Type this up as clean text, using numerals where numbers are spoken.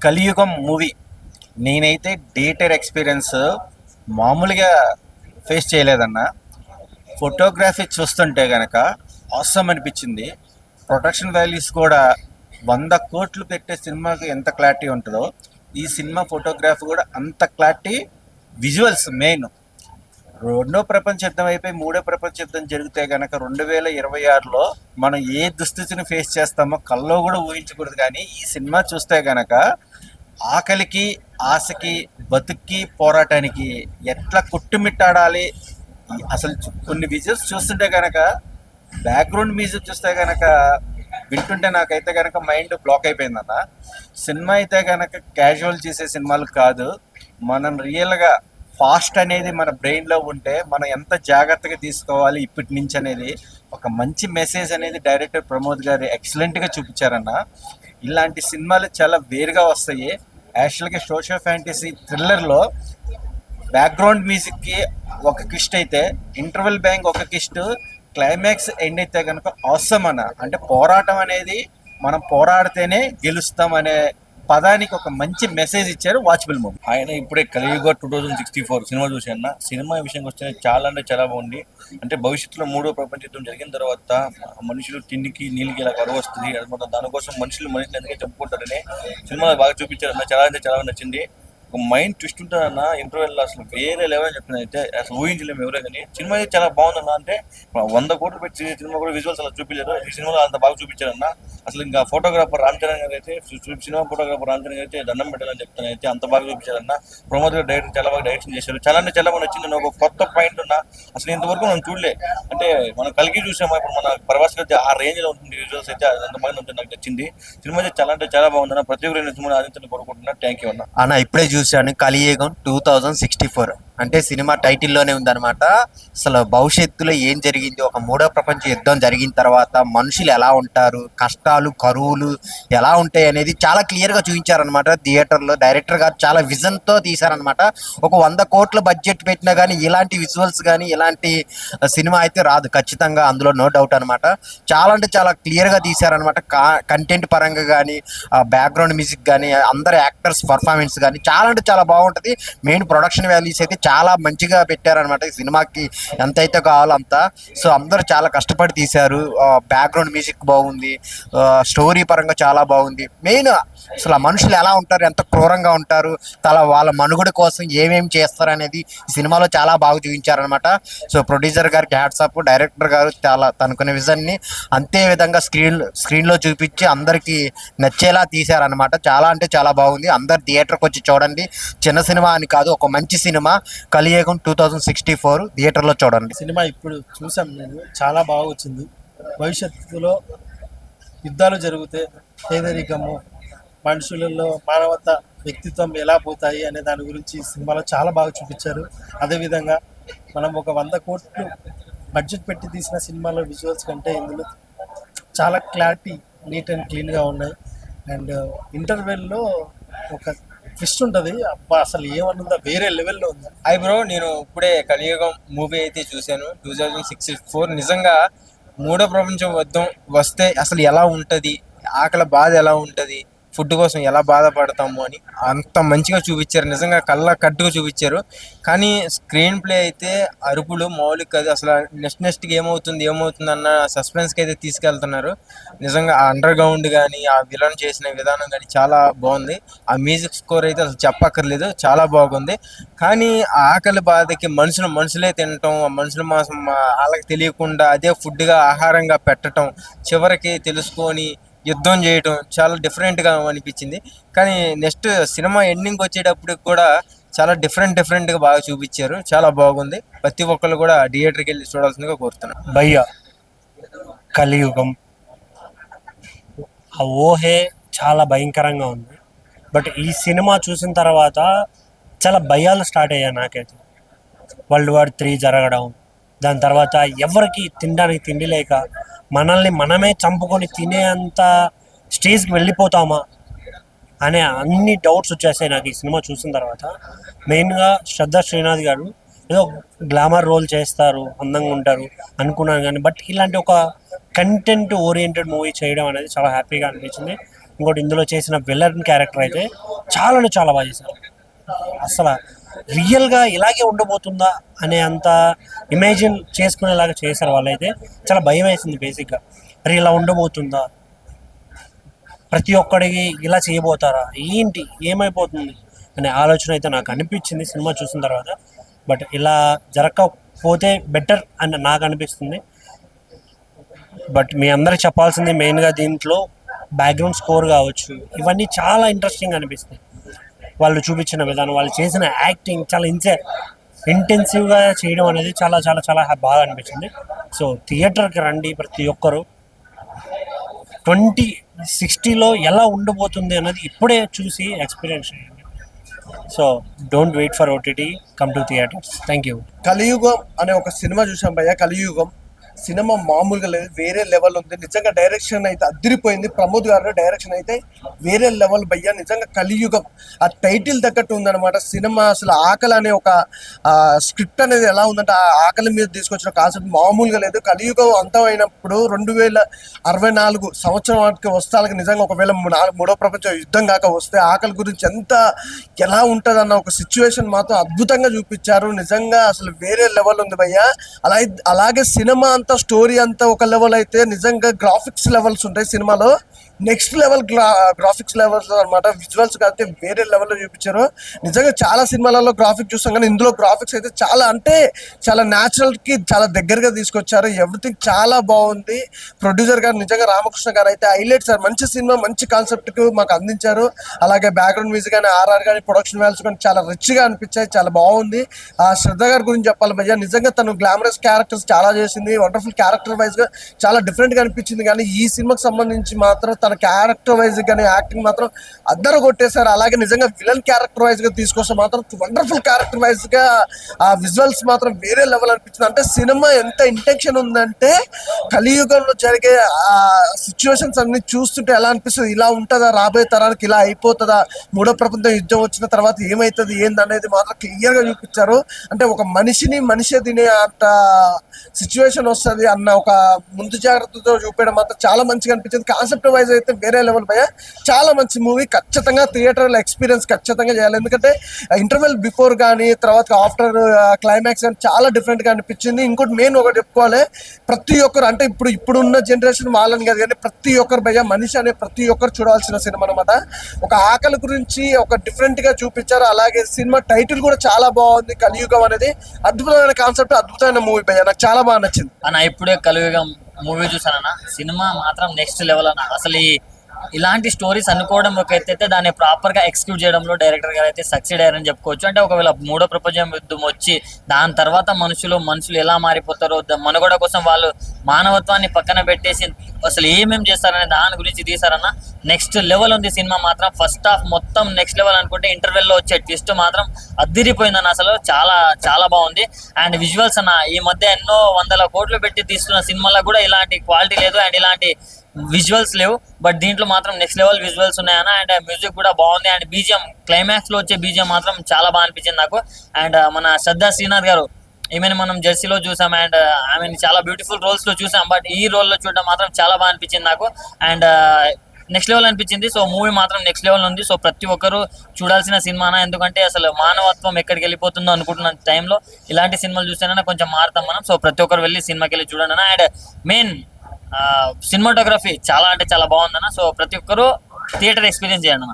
కలియుగం మూవీ నేనైతే theatre experience మామూలుగా ఫేస్ చేయలేదన్న. ఫోటోగ్రఫీ చూస్తుంటే కనుక అవసరం అనిపించింది. ప్రొడక్షన్ వాల్యూస్ కూడా 100 కోట్లు పెట్టే సినిమాకి ఎంత క్లారిటీ ఉంటుందో ఈ సినిమా ఫోటోగ్రఫీ కూడా అంత క్లారిటీ. Visuals main. రెండో ప్రపంచ యుద్ధం అయిపోయి మూడో ప్రపంచ యుద్ధం జరిగితే కనుక 2026లో మనం ఏ దుస్థితిని ఫేస్ చేస్తామో కల్లో కూడా ఊహించకూడదు. కానీ ఈ సినిమా చూస్తే కనుక ఆకలికి, ఆశకి, బతుక్కి, పోరాటానికి ఎట్లా కొట్టుమిట్టాడాలి. అసలు కొన్ని విజువల్స్ చూస్తుంటే కనుక, బ్యాక్గ్రౌండ్ మ్యూజిక్ చూస్తే కనుక, వింటుంటే నాకైతే కనుక మైండ్ బ్లాక్ అయిపోయిందన్న. సినిమా అయితే కనుక క్యాజువల్ చేసే సినిమాలు కాదు. మనం రియల్గా ఫాస్ట్ అనేది మన బ్రెయిన్లో ఉంటే మనం ఎంత జాగ్రత్తగా తీసుకోవాలి ఇప్పటి నుంచి అనేది ఒక మంచి మెసేజ్ అనేది డైరెక్టర్ ప్రమోద్ గారు ఎక్సలెంట్గా చూపించారన్న. ఇలాంటి సినిమాలు చాలా వేరుగా వస్తాయి. యాక్చువల్గా సోషల్ ఫ్యాంటసీ థ్రిల్లర్లో బ్యాక్గ్రౌండ్ మ్యూజిక్కి ఒక కిస్ట్ అయితే, ఇంటర్వెల్ బ్యాంక్ ఒక కిస్ట్, క్లైమాక్స్ ఎండ్ అయితే కనుక అవసరం అన్న. అంటే పోరాటం అనేది మనం పోరాడితేనే గెలుస్తాం అనే పదానికి ఒక మంచి మెసేజ్ ఇచ్చారు వాచబుల్ మూవీ. ఆయన ఇప్పుడే కలియుగ 2064 సినిమా చూశాను. సినిమా విషయంకి వస్తే చాలా అంటే చాలా బాగుంది. అంటే భవిష్యత్తులో మూడో ప్రపంచ యుద్ధం జరిగిన తర్వాత మనుషులు తిండికి నీళ్ళకి ఇలా కరువు వస్తుంది, అది దానికోసం మనుషులు ఎందుకే చెప్పుకుంటారని సినిమా బాగా చూపించారన్న. చాలా అంటే చాలా నచ్చింది. ఒక మైండ్ ట్విస్ట్ ఉంటుందన్న. ఇంటర్వెల్ అసలు వేరే లెవెల్ చెప్తున్నా. అయితే అసలు ఊహించలేము ఎవరే కానీ. సినిమా అయితే చాలా బాగుందన్న. అంటే 100 కోట్లు పెట్టి సినిమా కూడా విజువల్స్ అలా చూపించారు. ఈ సినిమాలో అంత బాగా చూపించారన్న. అసలు ఇంకా ఫోటోగ్రాఫర్ రామ్ చరణ్ గారు అయితే, సినిమా ఫోటోగ్రాఫర్ రామ్ చరణ్ గారు అయితే దండం పెట్టాలని చెప్తాను. అయితే అంత బాగా చూపించారన్న. ప్రమోద్ గారు డైరెక్టర్ చాలా బాగా డైరెక్షన్ చేశారు. చాలా అంటే చాలా బాగా నచ్చింది. ఒక కొత్త పాయింట్ ఉన్నా అసలు ఇంతవరకు మనం చూడలే. అంటే మనం కలిగి చూసాము. ఇప్పుడు మన ప్రభాస్ గారు ఆ రేంజ్ లో ఉంటుంది విజువల్స్ అయితే. అంత బాగా నాకు నచ్చింది. సినిమా అయితే చాలా అంటే చాలా బాగుందన్న. ప్రతి ఒక్కరు సినిమా ఆదిత్యని కోరుకుంటున్నా. థ్యాంక్ యూ అన్న. ఇప్పుడే చూశాను కలియుగం 2064. అంటే సినిమా టైటిల్లోనే ఉందన్నమాట. అసలు భవిష్యత్తులో ఏం జరిగింది, ఒక మూడో ప్రపంచ యుద్ధం జరిగిన తర్వాత మనుషులు ఎలా ఉంటారు, కష్టాలు, కరువులు ఎలా ఉంటాయి అనేది చాలా క్లియర్గా చూపించారనమాట థియేటర్లో. డైరెక్టర్ గారు చాలా విజన్తో తీశారనమాట. ఒక 100 కోట్ల బడ్జెట్ పెట్టినా కానీ ఇలాంటి విజువల్స్ కానీ ఇలాంటి సినిమా అయితే రాదు ఖచ్చితంగా, అందులో నో డౌట్ అనమాట. చాలా అంటే చాలా క్లియర్గా తీశారనమాట. కంటెంట్ పరంగా కానీ, బ్యాక్గ్రౌండ్ మ్యూజిక్ కానీ, అందరు యాక్టర్స్ పర్ఫార్మెన్స్ కానీ చాలా అంటే చాలా బాగుంటుంది. మెయిన్ ప్రొడక్షన్ వాల్యూస్ అయితే చాలా మంచిగా పెట్టారనమాట. ఈ సినిమాకి ఎంతైతే కావాలో అంత. సో అందరూ చాలా కష్టపడి తీశారు. బ్యాక్గ్రౌండ్ మ్యూజిక్ బాగుంది, స్టోరీ పరంగా చాలా బాగుంది. మెయిన్ అసలు ఆ మనుషులు ఎలా ఉంటారు, ఎంత క్రూరంగా ఉంటారు, వాళ్ళ మనుగడ కోసం ఏమేమి చేస్తారు అనేది ఈ సినిమాలో చాలా బాగా చూపించారనమాట. సో ప్రొడ్యూసర్ గారికి హ్యాట్స్ ఆఫ్. డైరెక్టర్ గారు చాలా తనుకునే విజన్ని అంతే విధంగా స్క్రీన్లో చూపించి అందరికీ నచ్చేలా తీశారనమాట. చాలా అంటే చాలా బాగుంది. అందరు థియేటర్కి వచ్చి చూడండి. చిన్న సినిమా అని కాదు, ఒక మంచి సినిమా. కలియుగం 2064 థియేటర్లో చూడండి. సినిమా ఇప్పుడు చూసాం, నేను చాలా బాగా వచ్చింది. భవిష్యత్తులో యుద్ధాలు జరిగితే పేదరికము, మనుషులలో మానవత, వ్యక్తిత్వం ఎలా పోతాయి అనే దాని గురించి సినిమాలో చాలా బాగా చూపించారు. అదేవిధంగా మనం ఒక 100 కోట్లు బడ్జెట్ పెట్టి తీసిన సినిమాలో విజువల్స్ కంటే ఇందులో చాలా క్లారిటీ, నీట్ అండ్ క్లీన్గా ఉన్నాయి. అండ్ ఇంటర్వెల్లో ఒక ట్విస్ట్ ఉంటుంది. అబ్బా అసలు ఏమనుందా, వేరే లెవెల్లో ఉంది. బ్రో, నేను ఇప్పుడే కలియుగం మూవీ అయితే చూశాను 2064. నిజంగా మూడో ప్రపంచం యుద్ధం వస్తే అసలు ఎలా ఉంటుంది, ఆకలి బాధ ఎలా ఉంటుంది, ఫుడ్ కోసం ఎలా బాధపడతాము అని అంత మంచిగా చూపించారు. నిజంగా కళ్ళ కట్టుగా చూపించారు. కానీ స్క్రీన్ ప్లే అయితే అరుపులు మౌలిక కాదు. అసలు నెక్స్ట్కి ఏమవుతుంది అన్న సస్పెన్స్కి అయితే తీసుకెళ్తున్నారు. నిజంగా ఆ అండర్ గ్రౌండ్ కానీ, ఆ విలన్ చేసిన విధానం కానీ చాలా బాగుంది. ఆ మ్యూజిక్ స్కోర్ అయితే అసలు చెప్పక్కర్లేదు, చాలా బాగుంది. కానీ ఆ ఆకలి బాధకి మనుషులే తినటం, ఆ మనుషుల మాసం వాళ్ళకి తెలియకుండా అదే ఫుడ్గా ఆహారంగా పెట్టడం, చివరికి తెలుసుకొని యుద్ధం చేయడం చాలా డిఫరెంట్గా అనిపించింది. కానీ నెక్స్ట్ సినిమా ఎండింగ్ వచ్చేటప్పటికి కూడా చాలా డిఫరెంట్గా బాగా చూపించారు. చాలా బాగుంది. ప్రతి ఒక్కరు కూడా థియేటర్కి వెళ్ళి చూడాల్సిందిగా కోరుతున్నాను. భయ్య కలియుగం ఆ ఊహే చాలా భయంకరంగా ఉంది. బట్ ఈ సినిమా చూసిన తర్వాత చాలా భయాలు స్టార్ట్ అయ్యాయి నాకైతే. వరల్డ్ వార్ 3 జరగడం, దాని తర్వాత ఎవరికి తినడానికి తిండి లేక మనల్ని మనమే చంపుకొని తినేంత స్టేజ్కి వెళ్ళిపోతామా అనే అన్ని డౌట్స్ వచ్చేసాయి నాకు ఈ సినిమా చూసిన తర్వాత. మెయిన్గా శ్రద్ధా శ్రీనాథ్ గారు ఏదో గ్లామర్ రోల్ చేస్తారు, అందంగా ఉంటారు అనుకున్నాను. కానీ బట్ ఇలాంటి ఒక కంటెంట్ ఓరియంటెడ్ మూవీ చేయడం అనేది చాలా హ్యాపీగా అనిపించింది. ఇంకోటి ఇందులో చేసిన విలన్ క్యారెక్టర్ అయితే చాలా అంటే చాలా బాగా చేశారు. అసలు రియల్గా ఇలాగే ఉండబోతుందా అనే అంత ఇమాజిన్ చేసుకునేలాగా చేశారు వాళ్ళైతే. చాలా భయం వేసింది బేసిక్గా, మరి ఇలా ఉండబోతుందా, ప్రతి ఒక్కడికి ఇలా చేయబోతారా, ఏంటి ఏమైపోతుంది అనే ఆలోచన అయితే నాకు అనిపించింది సినిమా చూసిన తర్వాత. బట్ ఇలా జరగకపోతే బెటర్ అని నాకు అనిపిస్తుంది. బట్ మీ అందరికి చెప్పాల్సింది మెయిన్గా దీంట్లో బ్యాక్గ్రౌండ్ స్కోర్ కావచ్చు, ఇవన్నీ చాలా ఇంట్రెస్టింగ్ అనిపిస్తాయి. వాళ్ళు చూపించిన విధానం, వాళ్ళు చేసిన యాక్టింగ్ చాలా ఇంటెన్సివ్గా చేయడం అనేది చాలా చాలా చాలా బాగా అనిపించింది. సో థియేటర్కి రండి ప్రతి ఒక్కరు. 2060లో ఎలా ఉండబోతుంది అన్నది ఇప్పుడే చూసి ఎక్స్పీరియన్స్ చేయండి. So don't wait for OTT, come to theatres. Thank you. Kaliyugam అనే ఒక సినిమా చూసాం భయ్య. కలియుగం సినిమా మామూలుగా లేదు, వేరే లెవెల్ ఉంది నిజంగా. డైరెక్షన్ అయితే అదిరిపోయింది, ప్రమోద్ గారు డైరెక్షన్ అయితే వేరే లెవెల్ భయ్య. నిజంగా కలియుగం ఆ టైటిల్ తగ్గట్టు ఉందన్నమాట సినిమా. అసలు ఆకలి అనే ఒక స్క్రిప్ట్ అనేది ఎలా ఉందంటే ఆ ఆకలి మీద తీసుకొచ్చిన కాన్సెప్ట్ మామూలుగా లేదు. కలియుగం అంతమైనప్పుడు 2064 సంవత్సరానికి వస్తాలకి నిజంగా ఒకవేళ మూడో ప్రపంచ యుద్ధం కాక వస్తే ఆకలి గురించి ఎలా ఉంటుంది అన్న ఒక సిచ్యువేషన్ మాత్రం అద్భుతంగా చూపించారు. నిజంగా అసలు వేరే లెవెల్ ఉంది భయ్య. అలాగే సినిమా అంతా స్టోరీ అంతా ఒక లెవెల్ అయితే నిజంగా గ్రాఫిక్స్ లెవెల్స్ ఉంటాయి సినిమాలో. నెక్స్ట్ లెవెల్ గ్రాఫిక్స్ లెవెల్స్ అనమాట. విజువల్స్ అయితే వేరే లెవెల్లో చూపించారు. నిజంగా చాలా సినిమాలలో గ్రాఫిక్స్ చూస్తాం కానీ ఇందులో గ్రాఫిక్స్ అయితే చాలా న్యాచురల్కి చాలా దగ్గరగా తీసుకొచ్చారు. ఎవ్రీథింగ్ చాలా బాగుంది. ప్రొడ్యూసర్ గారు నిజంగా రామకృష్ణ గారు అయితే హైలైట్ సార్. మంచి సినిమా, మంచి కాన్సెప్ట్కి మాకు అందించారు. అలాగే బ్యాక్గ్రౌండ్ మ్యూజిక్ కానీ, ఆర్ఆర్ కానీ, ప్రొడక్షన్ వాల్యూస్ కానీ చాలా రిచ్గా అనిపించాయి, చాలా బాగుంది. శ్రద్ధ గారి గురించి చెప్పాలి భయ్య, నిజంగా తను గ్లామరస్ క్యారెక్టర్స్ చాలా చేసింది. వండర్ఫుల్ క్యారెక్టర్ వైజ్గా చాలా డిఫరెంట్గా అనిపించింది. కానీ ఈ సినిమాకి సంబంధించి మాత్రం తన క్యారెక్టర్ వైజ్ కానీ యాక్టింగ్ మాత్రం అద్దరు కొట్టేశారు. అలాగే నిజంగా విలన్ క్యారెక్టర్ వైజ్ గా తీసుకొస్తే మాత్రం వండర్ఫుల్ క్యారెక్టర్ వైజ్ గా ఆ విజువల్స్ మాత్రం వేరే లెవెల్ అనిపించింది. అంటే సినిమా ఎంత ఇంటెన్షన్ ఉందంటే కలియుగంలో జరిగే ఆ సిచ్యువేషన్స్ అన్ని చూస్తుంటే ఎలా అనిపిస్తుంది, ఇలా ఉంటుందా, రాబోయే తరానికి ఇలా అయిపోతుందా, మూడో ప్రపంచ యుద్ధం వచ్చిన తర్వాత ఏమవుతుంది ఏందనేది మాత్రం క్లియర్ గా చూపించారు. అంటే ఒక మనిషే తినే అంత సిచ్యువేషన్ వస్తుంది అన్న ఒక ముందు జాగ్రత్తతో చూపించడం మాత్రం చాలా మంచిగా అనిపించింది. కాన్సెప్ట్ వైజ్ అయితే వేరే లెవెల్ భయ. చాలా మంచి మూవీ, ఖచ్చితంగా థియేటర్ ఎక్స్పీరియన్స్ ఖచ్చితంగా చేయాలి. ఎందుకంటే ఇంటర్వెల్ బిఫోర్ కానీ తర్వాత ఆఫ్టర్ క్లైమాక్స్ కానీ చాలా డిఫరెంట్ గా అనిపించింది. ఇంకోటి మెయిన్ ఒకటి చెప్పుకోవాలి, ప్రతి ఒక్కరు అంటే ఇప్పుడున్న జనరేషన్ వాళ్ళని కాదు కానీ ప్రతి ఒక్కరు భయ, మనిషి అనే ప్రతి ఒక్కరు చూడాల్సిన సినిమా అనమాట. ఒక ఆకలి గురించి ఒక డిఫరెంట్ గా చూపించారు. అలాగే సినిమా టైటిల్ కూడా చాలా బాగుంది, కలియుగం అనేది. అద్భుతమైన కాన్సెప్ట్, అద్భుతమైన మూవీ భయ, నాకు చాలా బాగా నచ్చింది అన్న. ఇప్పుడే కలియుగం మూవీ చూసానన్న, సినిమా మాత్రం నెక్స్ట్ లెవెల్ అన్న. అసలు ఇలాంటి స్టోరీస్ అనుకోవడం ఒక ఎత్తైతే దాన్ని ప్రాపర్ గా ఎక్స్క్యూట్ చేయడంలో డైరెక్టర్ గారు అయితే సక్సీడ్ అయ్యారని చెప్పుకోవచ్చు. అంటే ఒకవేళ మూడో ప్రపంచ యుద్ధం వచ్చి దాని తర్వాత మనుషులు ఎలా మారిపోతారో, మనుగడ కోసం వాళ్ళు మానవత్వాన్ని పక్కన పెట్టేసి అసలు ఏమేం చేస్తారనే దాని గురించి తీసారన్న. నెక్స్ట్ లెవెల్ ఉంది సినిమా మాత్రం. ఫస్ట్ హాఫ్ మొత్తం నెక్స్ట్ లెవెల్ అనుకుంటే ఇంటర్వెల్ లో వచ్చే ట్విస్ట్ మాత్రం అద్దిరిపోయిందన్న. అసలు చాలా చాలా బాగుంది. అండ్ విజువల్స్ అన్న, ఈ మధ్య ఎన్నో వందల కోట్లు పెట్టి తీస్తున్న సినిమాలో కూడా ఇలాంటి క్వాలిటీ లేదు అండ్ ఇలాంటి విజువల్స్ లేవు. బట్ దీంట్లో మాత్రం నెక్స్ట్ లెవెల్ విజువల్స్ ఉన్నాయన్న. అండ్ మ్యూజిక్ కూడా బాగుంది. అండ్ బీజిఎం, క్లైమాక్స్ లో వచ్చే బీజిఎం మాత్రం చాలా బాగా అనిపించింది నాకు. అండ్ మన శ్రద్ధా శ్రీనాథ్ గారు, ఈమెను మనం జెర్సీలో చూసాం అండ్ ఆమెను చాలా బ్యూటిఫుల్ రోల్స్ లో చూసాం. బట్ ఈ రోల్ లో చూడడం మాత్రం చాలా బాగా అనిపించింది నాకు. అండ్ నెక్స్ట్ లెవెల్ అనిపించింది. సో మూవీ మాత్రం నెక్స్ట్ లెవెల్ ఉంది. సో ప్రతి ఒక్కరు చూడాల్సిన సినిమానా. ఎందుకంటే అసలు మానవత్వం ఎక్కడికి వెళ్ళిపోతుందో అనుకుంటున్న టైంలో ఇలాంటి సినిమాలు చూస్తేనే కొంచెం మారుతాం మనం. సో ప్రతి ఒక్కరు వెళ్ళి సినిమాకి వెళ్ళి చూడండి. అండ్ మెయిన్ సినిమాటోగ్రఫీ చాలా అంటే చాలా బాగుందన్న. సో ప్రతి ఒక్కరు థియేటర్ ఎక్స్పీరియన్స్ చేయండి అన్న.